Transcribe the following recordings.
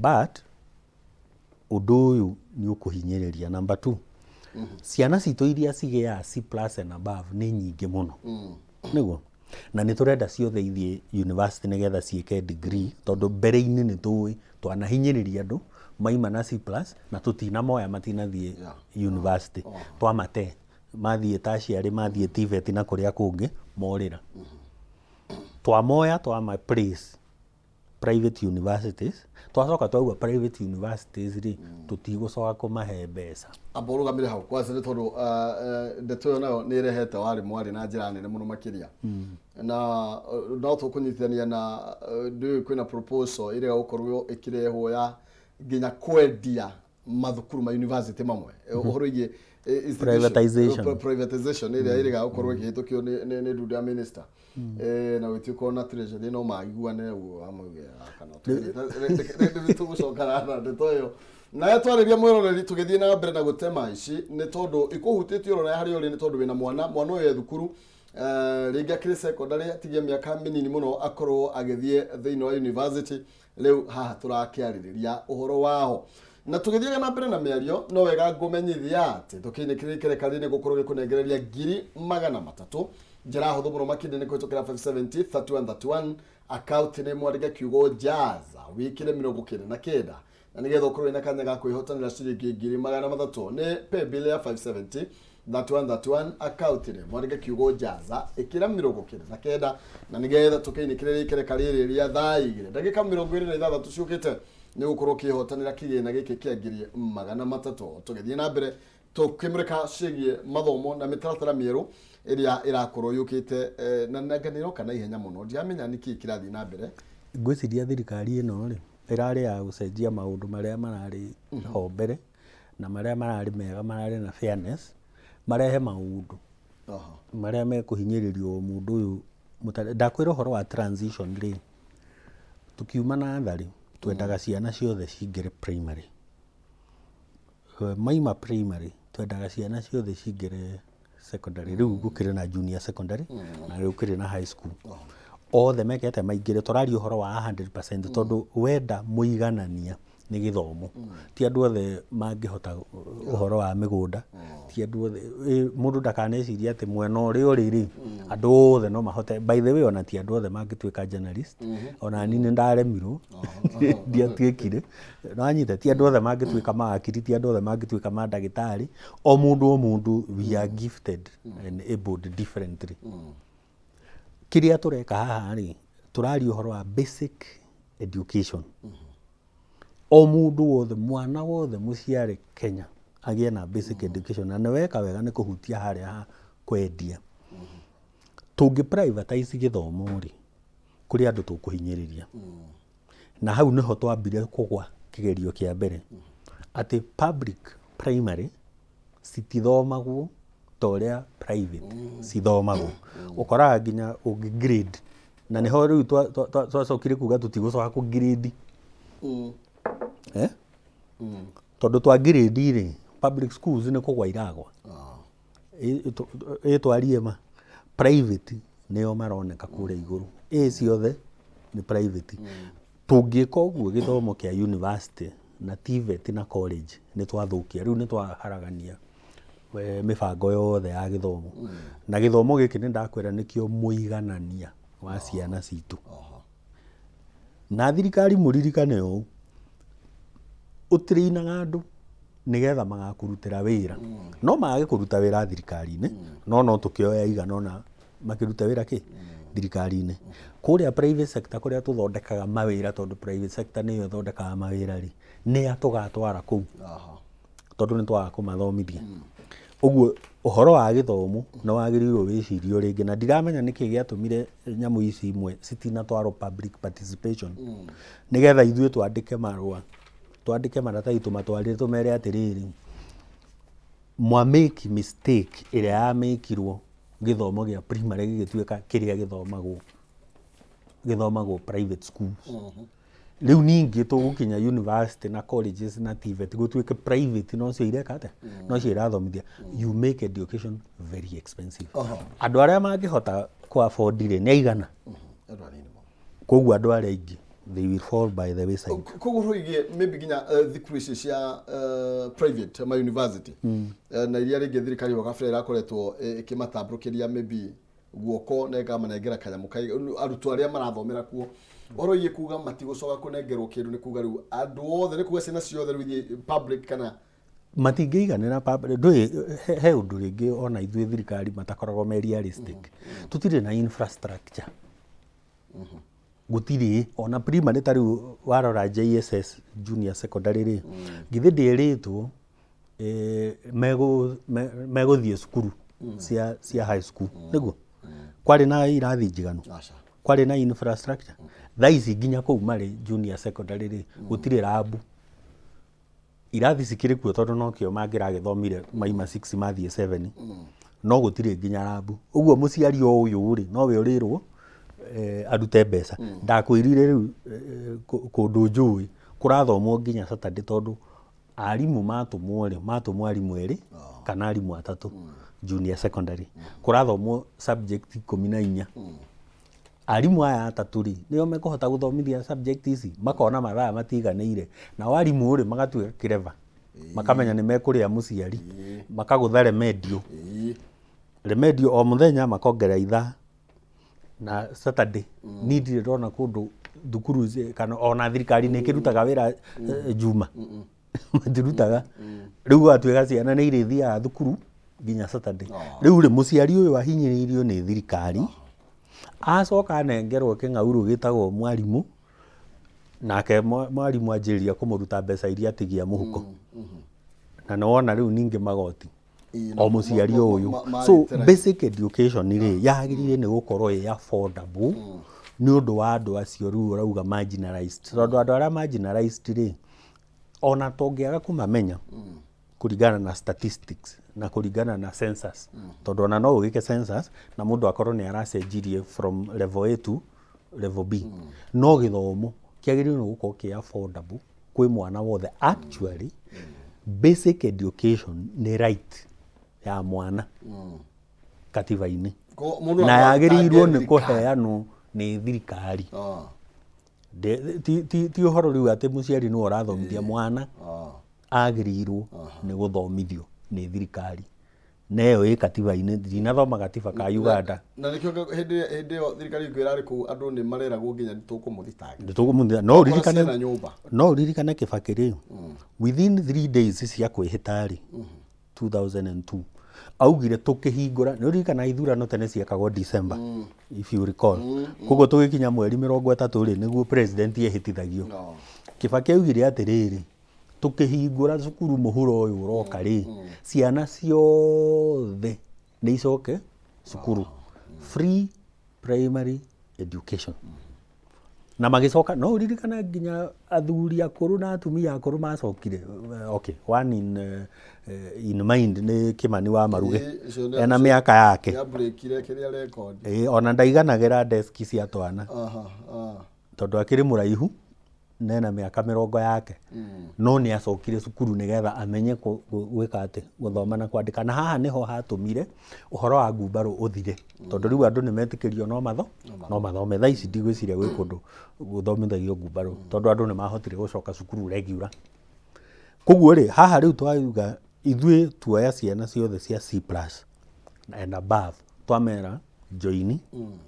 but undu uyu ni ukuhinyiriria. Number 2, ciana citu iria cigea C+ and above ni nyingi muno niguo, na ni turenda ciothe ithie university nigetha ciike degree, tondu mbere-ini ni tuwi twanahinyiriria andu maima na C+ na tutina moya matinathie university, twamate mathie tertiary, mathie TVET na kuria kungi morira. Twamoya twama place private universities, twacoka twauga private universities ri tutigucoka kumahe mbeca. Aborugamire hau kwase ni tondu ndeto yo nayo ni rehete wari mwari na njira nene muno makiria na no tukunyitithania na ndu kwina proposal ire gukorwo ikirehwo ya nginya kwendia mathukuru ma university mamwe uhoro igi privatization ire gukorwo ikihitukio ni ndu ya minister na witiko na treasury no maiguane uo amwe kana tugucokana na ndeto yo na yatwariria mwiroreri tugithie na mbere na gutema ici ni tondu ikuhutitio rona hari uri ni tondu wina mwana uyu thukuru ringa kiri secondary atigia miaka minini muno akorwo agithie thiini wa university. Riu haha turakiaririria uhoro waho na tugithie na mbere na miario no wega ngumenyithia ati tukine kirikire kalini gukorwo gikunengereria ngiri 300 njira huthu muno makinde ni kwitukira 570 3131 account ni mwariga kiugo jaza wikire 29 na nigetha ukorwo ina kanya ga kwihotanira ciringi ngiri 300 ni paybill ya 570 3131 account ni mwariga kiugo jaza ikira 29 na nigetha tukiinikire ikire kaliriria thaigire ndagika 26 tuciukite ni gukorwo kihotanira kigina giki kia ngiri 300 tugithie na mbere tukimurika cigie mathomo na mitaratara mieru iria irakorwo yukite na naganiro kana ihenya muno ndiamenya niki kirathi na mbere. Ngwiciria thirikari ino ri irari ya gucenjia maundu maria marari ho mbere na maria marari mega marari na fairness marehe maundu maria mekuhinyiririo mundu uyu ndakwira horo wa transition ri tukiuma na thari twendaga ciana ciothe cingire primary, maima primary twendaga ciana ciothe cingire secondary. Riu gukire na junior secondary na riu kire na high school othe mekete maingire turari uhoro wa 100% tondu wenda muiganania ni githomo ti andu othe mangihota uhoro wa migunda ti andu othe mundu ndakaneciria ati mwena uri uriri andu othe no mahote. By the way ona ti andu othe mangituika journalist ona nini ndaremirwo ndiatuikire no anyite ti andu othe mangituika maakiri ti andu othe mangituika mandagitari o mundu we are gifted and abled differently. Kiria tureka haha ri turari uhoro wa basic education o mundu wothe mwana wothe muciare Kenya agie na basic education na weka wega ni kuhutia haria kwendia tungi privatize githomo ri kuri andu tukuhinyiriria na hau niho twambire kugwa kigerio kia mbere ati public primary citithomagwo toria private cithomagwo ukoraga nginya ungigrade na niho riu twacokire kuga tutigucoka ku grade tondu twa grade ri public schools ni kugwa iragwa twarie ma private nio maroneka kure iguru ciothe ni private. Tungika uguo githomo kia university na TVET na college ni twathukia riu ni twaharagania mibango yothe ya githomo na githomo giki ni ndakwira nikio muiganania wa ciana citu na thirikari muririkane u utirinaga andu nigetha magakurutira wira no mage kuruta wira thirikari-ini no tukioya iganona makiruta wira ki thirikari-ini kuria private sector kuria tuthondekaga mawira tondu private sector niyo thondekaga mawira ri ni atugatwara kuu tondu ni twaga kumathomithia uguo uhoro wa githomo no wagirirwo wicirio ringi na ndiramenya niki giatumire nyamu ici imwe citina twaro public participation nigetha ithuĩ twandike marua twandike maratathi tumatwarire tumere atiriri mwa make mistake iria ya mekirwo githomo gia primary gigituika kiria githomagwo private schools riu ningi tugukinya university na colleges na TVET gutuike private no cio ireka ate no cio irathomithia you make education very expensive andu aria mangihota ku afford ni aigana koguo andu aria aingi they will fall by the wayside. Koguo roige maybe ginya thikuru ici cia private ma university na iria ringi thirikari wakabira irakoretwo ikimatamburukiria maybe guoko na ikamanengera kanyamu arutwo aria marathomera kuo oroiye kuga matigocoka kunengerwo kindu ni kuga riu andu othe ni kuga ciana ciothe riu public kana matingĩiganĩra ndũĩ he ũndũ rĩngĩ ona ithuĩ thirikari matakoragwo me realistic tutirĩ na infrastructure gũtirĩ ona primary ta rĩu warora JSS junior secondary rĩ githĩ ndĩrĩtwo megũthiĩ cukuru cia high school nĩguo kwarĩ na irathi njiganu kwarĩ na infrastructure thaa ici nginya kũu marĩ junior secondary rĩ gũtirĩ rabu irathi cikĩrĩ kuo tondũ no kĩo mangĩragĩthomire maima 6 mathiĩ 7 no gũtirĩ nginya rabu ũguo mũciari o ũyũ rĩ nowe ũrĩrwo arute mbeca ndakwĩrire rĩu kũndũ njũĩ kũrathomwo nginya Saturday tondũ arimũ matũmwo arimũ erĩ kana arimũ atatũ junior secondary kũrathomwo subject 14 arimũ aya atatũ rĩ nĩo mekũhota gũthomithia subject ici makona mathaa matiganĩire na arimũ rĩ magatuĩka kĩreva makamenya nĩ mekũrĩa mũciari makagũtha remedio o mũthenya makongerera ithaa na Saturday ni ndirona kũndũ thukuru kana ona thirikari nĩ kĩrutaga wĩra juma matirutaga rĩu atuĩka ciana nĩ irĩthiaga thukuru nginya Saturday rĩu rĩ mũciari ũyũ ahinyĩrĩirio nĩ thirikari acoka anengerwo kĩng'aurũ gĩtagwo mwarimũ nake mwarimũ anjĩrĩria kũmũruta mbeca iria atigia mũhuko na nĩwona rĩu ningĩ magoti o mũciari ũyũ so basic education rĩ yagĩrĩire nĩ gũkorwo ĩ affordable nĩ ũndũ wa andũ acio rĩu ũrauga marginalized tondũ andũ arĩa marginalized rĩ ona tũngĩaga kũmamenya kũringana na statistics na kũringana na census tondũ ona no ũgĩke census na mũndũ akorwo nĩ aracenjirie from level A to level B no gĩthomo kĩagĩrĩire nĩ gũkorwo kĩ affordable kwĩ mwana wothe actually basic education nĩ right ya mwana katiba-inĩ na yagĩrĩirwo nĩ kũheanwo nĩ thirikari ti ũhoro rĩu atĩ mũciari nĩwe ũrathomithia mwana agĩrĩirwo nĩ gũthomithio nĩ thirikari na ĩyo ĩ katiba-inĩ ndinathoma gatiba ka Uganda na nĩkĩo hĩndĩ ĩyo thirikari ĩkwĩra kũu andũ nĩ mareragwo nginya no ũririkane Kibaki rĩ within 3 days cia kwĩhĩta rĩ 2002 augire tũkĩhingũra nĩ ũririkana ithurano tene ciekagwo December if you recall koguo tũgĩkinya mweri 30 rĩ nĩguo president ehĩtithagio Kibaki augire atĩrĩrĩ tũkĩhingũra cukuru mũhuro ũyũ ũroka rĩ ciana ciothe nĩ icoke cukuru free primary education na magĩcoka no ũririkana nginya athuri akũrũ na atumia akũrũ macokire okay one in mind nĩ Kimani wa Maruge ena mĩaka yake ona ndaiganagĩra desk cia twana tondũ akĩrĩ mũraihu nena mĩaka 40 yake no nĩ acokire cukuru nĩgetha amenye gwĩka atĩ gũthoma na kwandĩka na haha nĩho hatũmire ũhoro wa ngumbarũ ũthire tondũ rĩu andũ nĩ metĩkĩrio no mathome thaa ici ndigwĩciria gwĩ kũndũ gũthomithagio ngumbarũ tondũ andũ nĩ mahotire gũcoka cukuru regular koguo rĩ haha rĩu twauga ithuĩ tuoya ciana ciothe cia C+ and above twamera join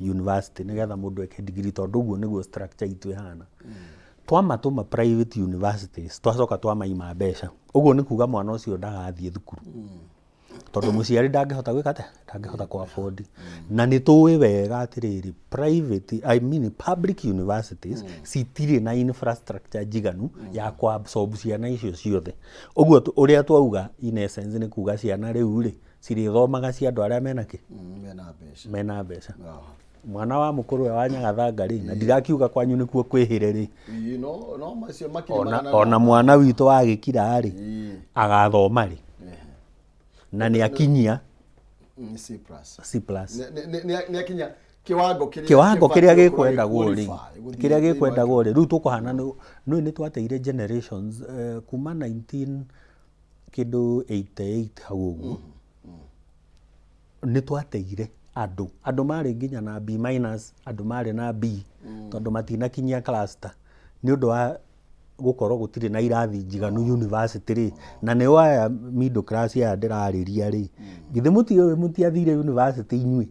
university nĩgetha mũndũ eke degree tondũ ũguo nĩguo structure itũ ĩhana twamatũma private universities twacoka twamaima mbeca ũguo nĩ kuga mwana ũcio ndagathiĩ thukuru tondũ mũciari ndangĩhota gwĩka atĩa ndangĩhota ku afford na nĩ tũĩ wega atĩrĩrĩ public universities citirĩ na infrastructure njiganu ya kuabsorb ciana icio ciothe ũguo ũrĩa twauga in essence nĩ kuga ciana rĩu rĩ cirĩthomaga cia andũ arĩa mena mbeca mwana wa mũkũrũ wa Nyagatha rĩ na ndirakiuga kwanyu nĩkuo kwĩhĩre rĩ ona mwana witũ wa Gĩkira rĩ agathoma rĩ na nĩ akinyia C+ nĩ akinya kiwango kĩrĩa gĩkwendagwo rĩ rĩu tũkũhana nĩ twateire generations kuma 1988 hau ũguo nĩ twateire andũ marĩ nginya na B-, andũ marĩ na B tondũ matinakinyia cluster nĩ ũndũ wa gũkorwo gũtirĩ na irathi njiganu university rĩ, na nĩ waya middle class aya ndĩrarĩria rĩ, githĩ mũtiathire university inyuĩ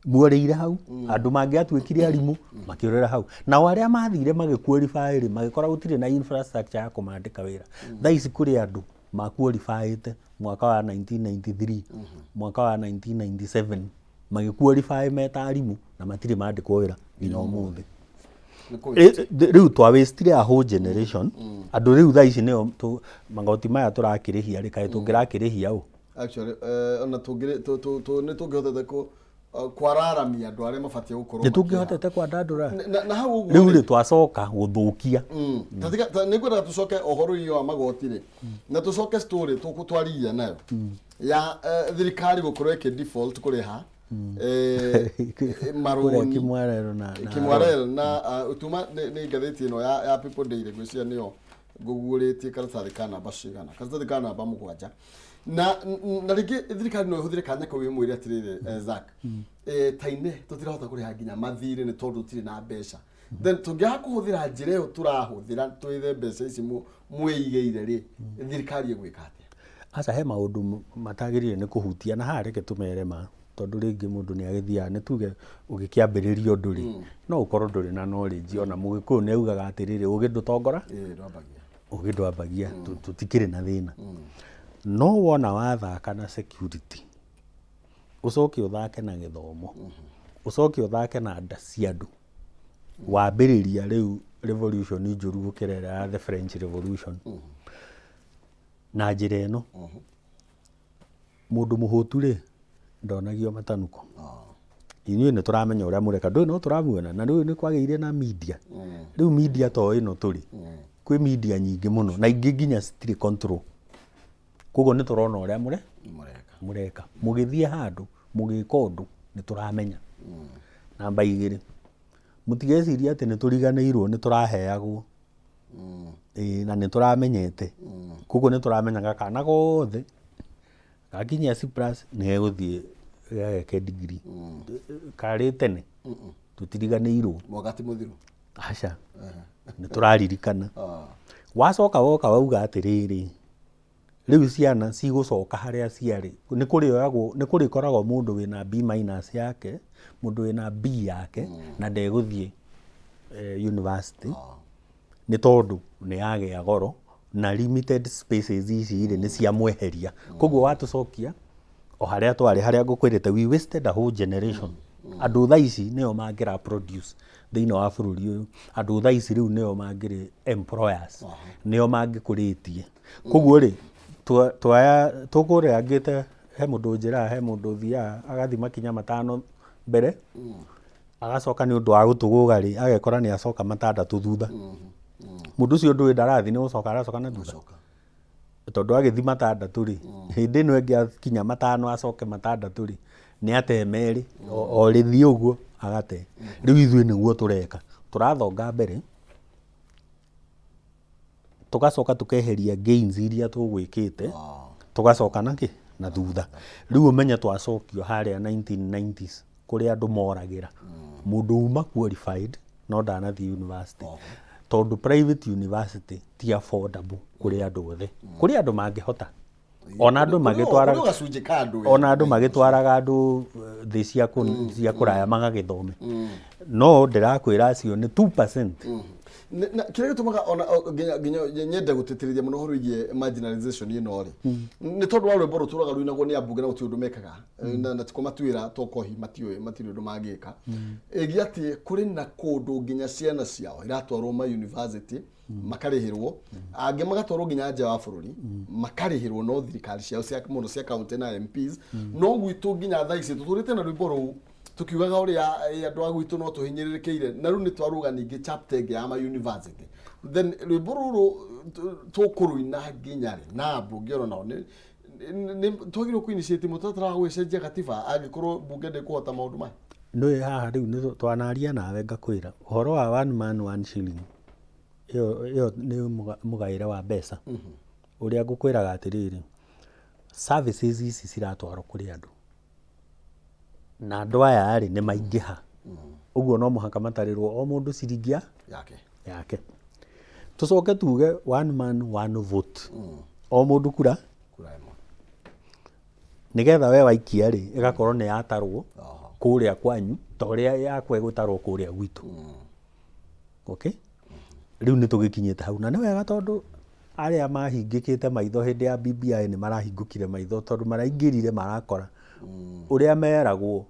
muoreire hau, andũ mangĩatuĩkire arimũ makĩorera hau, nao arĩa mathire magĩqualify rĩ, magĩkora gũtirĩ na infrastructure ya kũmandĩka wĩra. Thaa ici kũrĩ andũ maqualifyĩte mwaka wa 1993 mwaka wa 1997 magĩqualify meta arimũ na matirĩ mandĩkwo wĩra nginya ũmũthĩ. Rĩu twawĩstire a whole generation. Andũ rĩu thaa ici nĩo magoti maya tũrakĩrĩhia rĩ, kaĩ tũngĩrakĩrĩhia ũ? Actually ona nĩ tũngĩhotete kwararamia andũ arĩa mabatie gũkorwo nĩ tũngĩhotete kwandandũra na hau ũguo rĩu rĩ twacoka gũthũkia. Nĩ ngwenda tũcoke ũhoro-inĩ wa magoti rĩ, na tũcoke story tũkũtwarithia nayo ya thirikari gũkorwo default kũrĩha marũni Kimwarel na utuma nĩ ngathĩti ĩno ya People Daily gwĩcia nĩyo ngũgũrĩtie karatathi ka namba cigana, karatathi ka namba 7 na rĩngĩ thirikari no ĩhũthĩre kanya kau ĩmwĩre atĩrĩrĩ Zack, taine tũtirahota kũrĩha nginya mathirĩ nĩ tondũ tũtirĩ na mbeca, then tũngĩaga kũhũthĩra njĩra ĩyo tũrahũthĩra twĩthe mbeca ici mwĩigĩire rĩ, thirikari ĩgwĩka atĩa? Aca he maũndũ matagĩrĩire nĩ kũhutia, na haha reke tũmere ma tondũ rĩngĩ mũndũ nĩ agĩthiaga, nĩ tuge ũgĩkĩambĩrĩria ũndũ rĩ, no ũkorwo ndũrĩ na knowledge. Ona Mũgĩkũyũ nĩ augaga atĩrĩrĩ, ũgĩ ndũtongora ũgĩ ndwambagia, tũtikĩrĩ na thĩna. No wona wathaka na security, ũcoke ũthake na gĩthomo, ũcoke ũthake na nda cia andũ, wambĩrĩria rĩu revolution njũru gũkĩra ya the French Revolution na njĩra ĩno, mũndũ mũhũtu rĩ ndonagio matanuko. Inyuĩ nĩ tũramenya ũrĩa mũreka, ndũĩ no tũramuona, na rĩu nĩ kwagĩire na media. Rĩu media to ĩno tũrĩ, kwĩ media nyingĩ mũno na ingĩ nginya citirĩ control. Koguo nĩ tũrona ũrĩa mũreka, mũgĩthiĩ handũ mũgĩka ũndũ nĩ tũramenya. Namba 2, mũtigeciria atĩ nĩ tũriganĩirwo nĩ tũraheagwo, na nĩ tũramenyete. Koguo nĩ tũramenyaga kana gothe gakinyia C+ nĩ egũthiĩ gageke degree. Karĩ tene tũtiriganĩirwo mwagati mũthiru, aca nĩ tũraririkana. Wacoka woka wauga atĩrĩrĩ, rĩu ciana cigũcoka harĩa ciarĩ, nĩ kũrĩkoragwo mũndũ wĩna B- yake, mũndũ wĩna B yake na ndegũthiĩ university nĩ tondũ nĩ yagĩa goro na limited spaces ici nĩ cia mweheria. Koguo watũcokia o harĩa twarĩ, harĩa ngũkwĩrĩte we wasted a whole generation. Andũ thaa ici nĩo mangĩra produce thĩinĩ wa bũrũri ũyũ, andũ thaa ici rĩu nĩo mangĩrĩ employers, nĩo mangĩkũrĩtie. Koguo rĩ tũkũrĩangĩte, he mũndũ njĩraga, he mũndũ thiaga agathi makinya 5 mbere, agacoka nĩ ũndũ wa gũtũgũga rĩ agekora nĩ acoka 6 thutha. Mũndũ ũcio ndũĩ ndarathi nĩ gũcoka aracoka na thutha, tondũ agĩthi 6 rĩ, hĩndĩ ĩno ĩngĩ akinya 5 acoke 6 rĩ, nĩ ate merĩ o rĩthi ũguo agate. Rĩu ithuĩ nĩguo tũreka, tũrathonga mbere tũgacoka tũkeheria gains iria tũgwĩkĩte, tũgacoka na thutha. Rĩu ũmenye twacokio harĩa 1990s kũrĩa andũ moragĩra, mũndũ uma qualified no ndanathiĩ university, tondũ private university ti affordable kũrĩ andũ othe. Kũrĩ andũ mangĩhota, ona andũ magĩtwaraga andũ thĩ cia kũraya magagĩthome, no ndĩrakwĩra acio nĩ 2%. Kĩrĩa gĩtũmaga ona nginya nyende gũtĩtĩrĩria mũno ũhoro wĩgiĩ marginalization ĩno rĩ, nĩ tondũ wa rwĩmbo rũtũraga rũinagwo nĩ ambunge na gũtirĩ ũndũ mekaga, na tikũmatuĩra tokohi matirĩ ũndũ mangĩka. Ĩgiĩ atĩ kũrĩ na kũndũ nginya ciana ciao iratwarwo ma university makarĩhĩrwo, angĩ magatwarwo nginya nja wa bũrũri makarĩhĩrwo no thirikari ciao cia mũno cia county na MPs. No gwitũ nginya thaa ici tũtũrĩte na rwĩmbo rũu tukiugaga ũrĩa andũ a gwitũ no tũhinyĩrĩrĩkĩire, na rĩu nĩ twaruga ningĩ chapter ĩngĩ ya ma university. Then rwĩmbo rũrũ tũkũrũina nginya rĩ, na mbunge ona nao twagĩrĩirwo kũ-initiate mũtaratara wa gwĩcenjia gatiba angĩkorwo mbunge ndĩkũhota maũndũ maya. Nĩ haha rĩu nĩ twanaria nawe ngakwĩra ũhoro wa 1 man 1 shilling, ĩyo nĩ mũgaĩre wa mbeca ũrĩa ngũkwĩraga atĩrĩrĩ, services ici ciratwarwo kũrĩ andũ na andũ aya nĩ maingĩha, ũguo no mũhaka matarĩrwo o mũndũ ciringi yake. tucoke tuge one man one vote o mundu kura nigetha we waikia ri igakorwo ni yatarwo kuria kwanyu ta uria yakwa gutarwo kuria gwitu okay riu ni tugikinyite hau na ni wega tondu aria mahingikite maitho hindi ya BBI ni marahingukire maitho tondu maraingirire marakora uria meragwo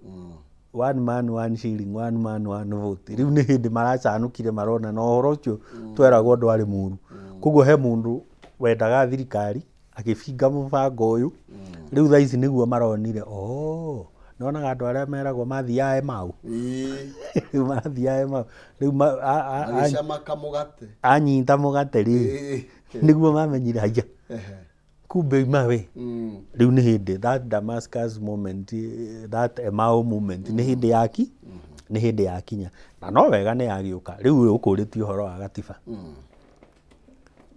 one man one shilling one man one vote riu ni hindi maracanukire marona na uhoro ucio tweragwo ndwari muru koguo he mundu wendaga thirikari agibinga mubango uyu riu thaa ici niguo maronire nonaga andu aria meragwo mathiae mau mathiae mau riu agicamaka mugate anyita mugate ri niguo mamenyire haya kumbe mawe riu ni hindi that Damascus moment that Emau moment ni hindi yakinya na no wega ni yagiuka riu ukuritie uhoro wa gatiba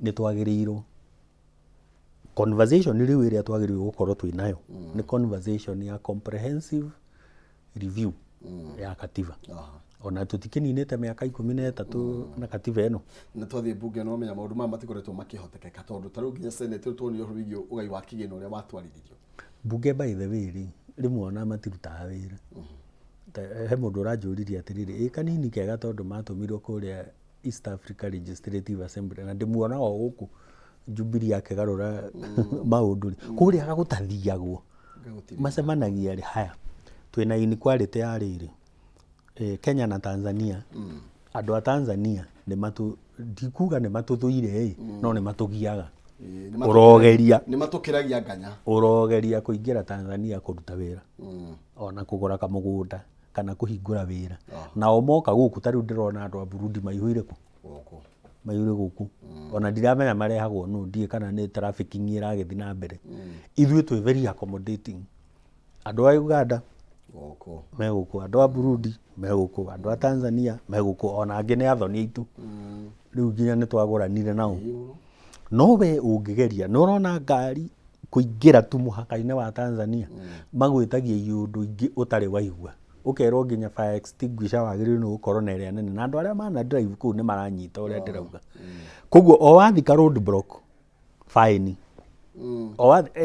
ni twagirirwo conversation riu iria twagirirwo gukorwo twinayo ni conversation ya comprehensive review ya katiba ona tutikininite miaka 13 na katiba eno na twathie bunge no menya maundu ma matikoretwo makihotekeka tondu taru nginya senate tuonio wigio ugai wa kigeno uria watwarithirio bunge by the way rimwe ona matirutaga wira he mundu uranjuririe atiriri kanini kega tondu matumirwo kuria East Africa Legislative Assembly na ndimuona o guku Jubilee akegarura maundu kuria agagutathiagwo macemanagia ri haya twina inequality ya riri Kenya na Tanzania andu a Tanzania ndikuga ni matuthuire no ni matugiaga urogeria ni matukiragia nganya urogeria kuingira Tanzania kuruta wira ona kugura kamugunda kana kuhingura wira na omoka guku tariu ndirona andu a Burundi maihwire ku maihwire guku ona ndiramenya marehagwo no ndie kana ni trafficking iragithi na mbere ithuĩ twi very accommodating andu a Uganda meguku andu a Burundi meguku andu a Tanzania meguku ona angi ni athoni aitu riu nginya ni twaguranire nao no we ungigeria no urona ngari kuingira tu muhaka-ini wa Tanzania magwitagia iundu ingi utari waigua ukerwo nginya fire extinguisher wagiriru ni gukorwo na area nene na andu aria mana drive ku ni maranyita uria ndirauga koguo o wathika road block fine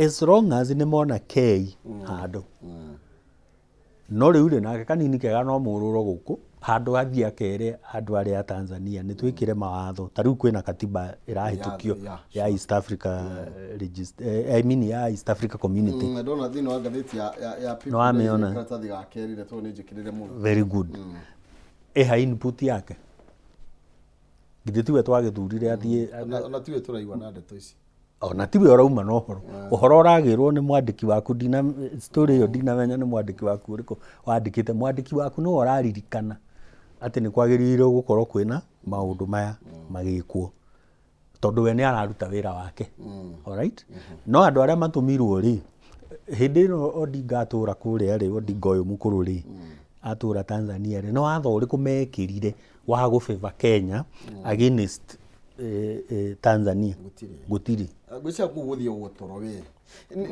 as long as ni mona K handu no riu ri nake kanini kega no mururo guku handu athia akere andu aria a Tanzania ni twikire mawatho tariu kwina katiba irahitukio ya East Africa I mean ya East Africa Community ndona thino wa gatheti ya people no ameona karatathi gakerire to ni njikirire muno very good ha input yake githĩ tiwe twagithurire athie ona tiwe turaigwa na ndeto ici ona tiwe urauma no uhoro uragirwo ni mwandiki waku dina story yo dina menya ni mwandiki waku uriko wandikite mwandiki waku no uraririkana ati ni kwagiriire gukorwo kwina maundu maya magikwo tondu we ni araruta wira wake alright no andu aria matumirwo ri hindi no Odinga atura kuria ri Odinga uyu mukuru ri atura Tanzania ri no watho uriku mekirire wa gufeva Kenya against Tanzania gutiri gwica kuguthia gutoro we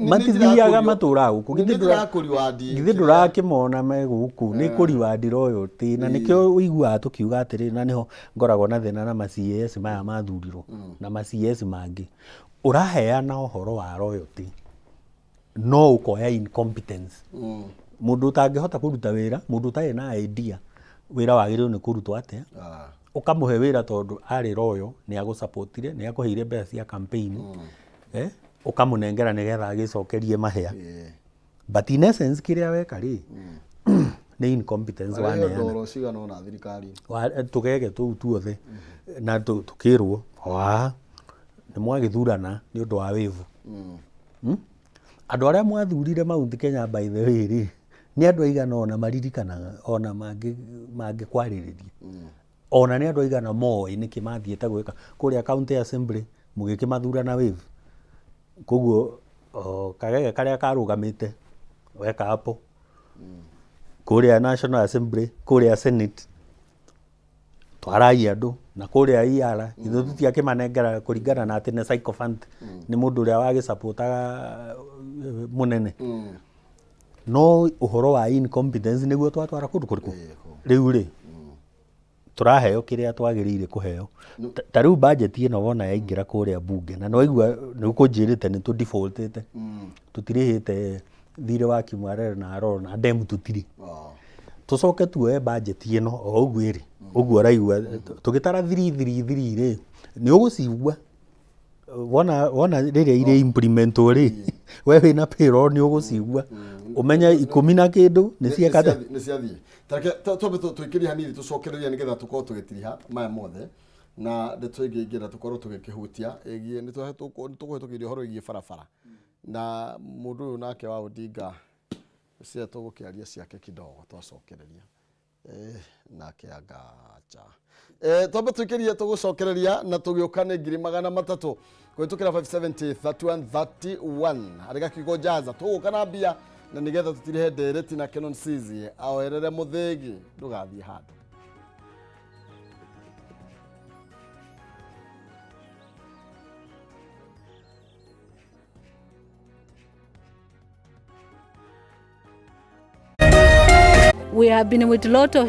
matithiaga matura guku githĩ ndurakimona me guku ni kuriwandi royalty na nikio uiguaga tukiuga atiri na niho ngoragwo na thina na ma-CS maya mathurirwo na ma-CS mangi uraheana uhoro wa royalty no ukoya incompetence mundu utangihota kuruta wira mundu utari na idea wira wagiriru ni kurutwo atia ukamuhe wira tondu ari royo ni agusupportire ni akuheire mbeca cia campaign ukamunengera nigetha agicokerie mahea but in essence kiria weka ri ni incompetence wa neana ndoro cigana na thirikari tugege tu tuothe na tukirwo ni mwagithurana ni undu wa wivu andu aria mwathurire Mount Kenya by the way ri ni andu aigana ona maririkanaga ona mangi kwaririria ona ni andu aigana moi niki mathiete gwika kuria county assembly mugikimathurana wivu koguo kagege karia karugamite weka hapo kuria National Assembly kuria Senate twarai andu na kuria iara ithu tutiakimanengera kuringana na ati ne sycophant ni mundu uria wagi supportaga munene no uhoro wa incompetence niguo twatwara kundu kuriku riu ri turaheo kiria twagirire kuheo ta riu budget ino wona yaingira kuria bunge na no igua ni kunjirite ni tu defaultite tutirihite thire wa Kimwarere na Aroro na demu tutiri tucoke tuoe budget ino o uguo iri uguo raigua tugitara 333 ri ni ugucigua wona riria ire implement ri we wina payroll ni ugucigua umenya 10 na kindu ni ciekate ni ciathie tareke tobe tuikiria hanini tucokereria nigetha tukorwo tugitiriha maya mothe na ndetwingira tukorwo tugikihutia egie ni tuguhitukiria horo igie barabara na mundu uyu nake wa Odinga cia tugukiaria ciake kidogo twacokereria nake agacha tobe tuikiria tugucokereria na tugiuka ni 300 kwitukira 570 31 ariga kigo jaza tuguka na mbia na nigetha tutirihe direct na Canon Sizi aoerere muthigi ndugathie handu We have been with Lotto